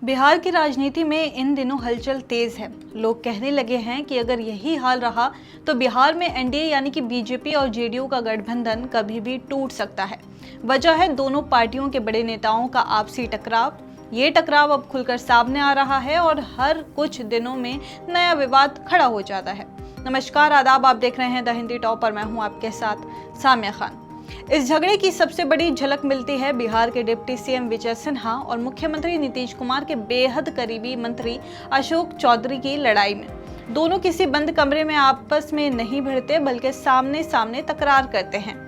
बिहार की राजनीति में इन दिनों हलचल तेज है। लोग कहने लगे हैं कि अगर यही हाल रहा तो बिहार में एनडीए यानी कि बीजेपी और जेडीयू का गठबंधन कभी भी टूट सकता है। वजह है दोनों पार्टियों के बड़े नेताओं का आपसी टकराव। ये टकराव अब खुलकर सामने आ रहा है और हर कुछ दिनों में नया विवाद खड़ा हो जाता है। नमस्कार, आदाब, आप देख रहे हैं द हिंदी टॉप और मैं हूं आपके साथ साम्या खान। इस झगड़े की सबसे बड़ी झलक मिलती है बिहार के डिप्टी सीएम विजय सिन्हा और मुख्यमंत्री नीतीश कुमार के बेहद करीबी मंत्री अशोक चौधरी की लड़ाई में। दोनों किसी बंद कमरे में आपस में नहीं भिड़ते बल्कि सामने सामने तकरार करते हैं।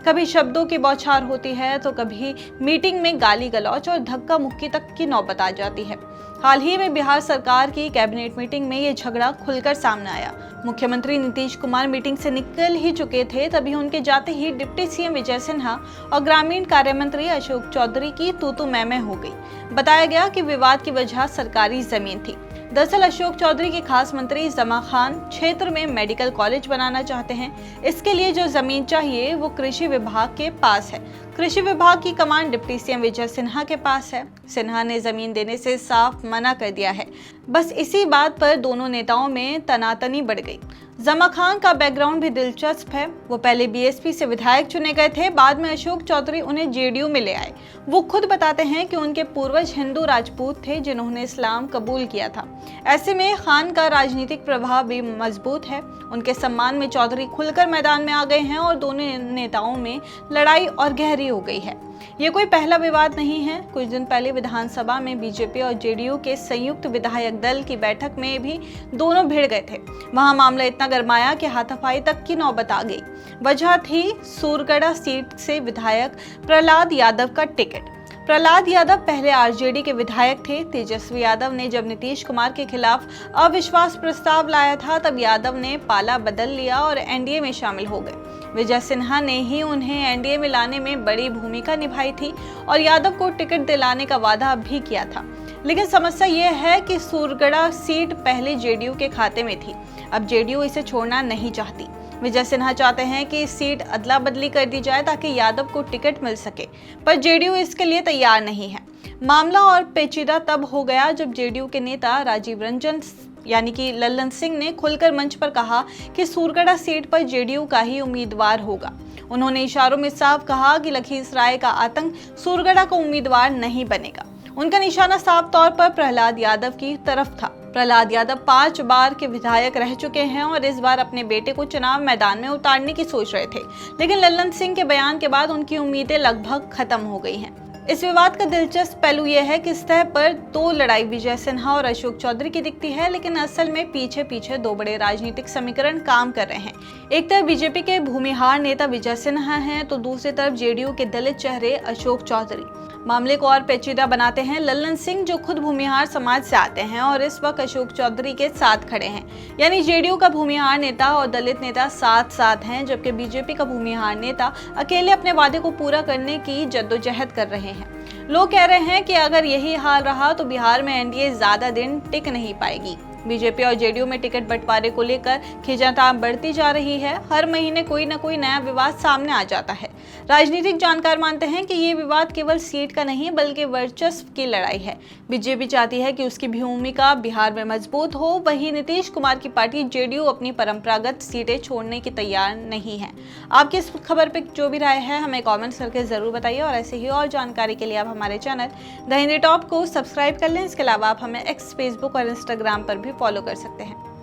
कभी शब्दों की बौछार होती है तो कभी मीटिंग में गाली गलौज और धक्का मुक्की तक की नौबत आ जाती है। हाल ही में बिहार सरकार की कैबिनेट मीटिंग में ये झगड़ा खुलकर सामने आया। मुख्यमंत्री नीतीश कुमार मीटिंग से निकल ही चुके थे, तभी उनके जाते ही डिप्टी सीएम विजय सिन्हा और ग्रामीण कार्य मंत्री अशोक चौधरी की तू मैं हो गई। बताया गया कि विवाद की वजह सरकारी जमीन थी। दरअसल अशोक चौधरी के खास मंत्री जमा खान क्षेत्र में मेडिकल कॉलेज बनाना चाहते हैं। इसके लिए जो जमीन चाहिए वो कृषि विभाग के पास है। कृषि विभाग की कमान डिप्टी सीएम विजय सिन्हा के पास है। सिन्हा ने जमीन देने से साफ मना कर दिया है। बस इसी बात पर दोनों नेताओं में तनातनी बढ़ गई। जमा खान का बैकग्राउंड भी दिलचस्प है। वो पहले बीएसपी से विधायक चुने गए थे, बाद में अशोक चौधरी उन्हें जेडीयू में ले आए। वो खुद बताते हैं कि उनके पूर्वज हिंदू राजपूत थे जिन्होंने इस्लाम कबूल किया था। ऐसे में खान का राजनीतिक प्रभाव भी मजबूत है। उनके सम्मान में चौधरी खुलकर मैदान में आ गए हैं और दोनों नेताओं में लड़ाई और गहरी हो गई है। ये कोई पहला विवाद नहीं है। कुछ दिन पहले विधानसभा में बीजेपी और जेडीयू के संयुक्त विधायक दल की बैठक में भी दोनों भिड़ गए थे। वहां मामला इतना गरमाया कि हाथापाई तक की नौबत आ गई। वजह थी सूरगढ़ सीट से विधायक प्रहलाद यादव का टिकट। प्रहलाद यादव पहले आरजेडी के विधायक थे। तेजस्वी यादव ने जब नीतीश कुमार के खिलाफ अविश्वास प्रस्ताव लाया था तब यादव ने पाला बदल लिया और एनडीए में शामिल हो गए। विजय सिन्हा ने ही उन्हें एनडीए में लाने में बड़ी भूमिका निभाई थी और यादव को टिकट दिलाने का वादा भी किया था। लेकिन समस्या यह है कि सूरगढ़ सीट पहले जेडीयू के खाते में थी। अब जेडीयू इसे छोड़ना नहीं चाहती। विजय सिन्हा चाहते हैं कि इस सीट अदला बदली कर दी जाए ताकि यादव को टिकट मिल सके, पर जेडीयू इसके लिए तैयार नहीं है। मामला और पेचीदा तब हो गया जब जेडीयू के नेता राजीव रंजन यानी कि लल्लन सिंह ने खुलकर मंच पर कहा कि सूरगढ़ सीट पर जेडीयू का ही उम्मीदवार होगा। उन्होंने इशारों में साफ कहा कि लखीसराय का आतंक सूरगढ़ का उम्मीदवार नहीं बनेगा। उनका निशाना साफ तौर पर प्रहलाद यादव की तरफ था। प्रहलाद यादव 5 बार के विधायक रह चुके हैं और इस बार अपने बेटे को चुनाव मैदान में उतारने की सोच रहे थे, लेकिन लल्लन सिंह के बयान के बाद उनकी उम्मीदें लगभग खत्म हो गई हैं। इस विवाद का दिलचस्प पहलू यह है कि सतह पर तो लड़ाई विजय सिन्हा और अशोक चौधरी की दिखती है, लेकिन असल में पीछे पीछे दो बड़े राजनीतिक समीकरण काम कर रहे हैं। एक तरफ बीजेपी के भूमिहार नेता विजय सिन्हा हैं तो दूसरी तरफ जेडीयू के दलित चेहरे अशोक चौधरी। मामले को और पेचीदा बनाते हैं लल्लन सिंह, जो खुद भूमिहार समाज से आते हैं और इस वक्त अशोक चौधरी के साथ खड़े हैं। यानी जेडीयू का भूमिहार नेता और दलित नेता साथ साथ हैं, जबकि बीजेपी का भूमिहार नेता अकेले अपने वादे को पूरा करने की जद्दोजहद कर रहे हैं। लोग कह रहे हैं कि अगर यही हाल रहा तो बिहार में एनडीए ज्यादा दिन टिक नहीं पाएगी। बीजेपी और जेडीयू में टिकट बंटवारे को लेकर खींचातान बढ़ती जा रही है। हर महीने कोई न कोई नया विवाद सामने आ जाता है। राजनीतिक जानकार मानते हैं कि ये विवाद केवल सीट का नहीं बल्कि वर्चस्व की लड़ाई है। बीजेपी चाहती है कि उसकी भूमिका बिहार में मजबूत हो, वहीं नीतीश कुमार की पार्टी जेडीयू अपनी परंपरागत सीटें छोड़ने की तैयार नहीं है। आपकी इस खबर पर जो भी राय है हमें कॉमेंट्स करके जरूर बताइए और ऐसे ही और जानकारी के लिए आप हमारे चैनल द हिंदी टॉप को सब्सक्राइब कर लें। इसके अलावा आप हमें एक्स, फेसबुक और इंस्टाग्राम पर भी फॉलो कर सकते हैं।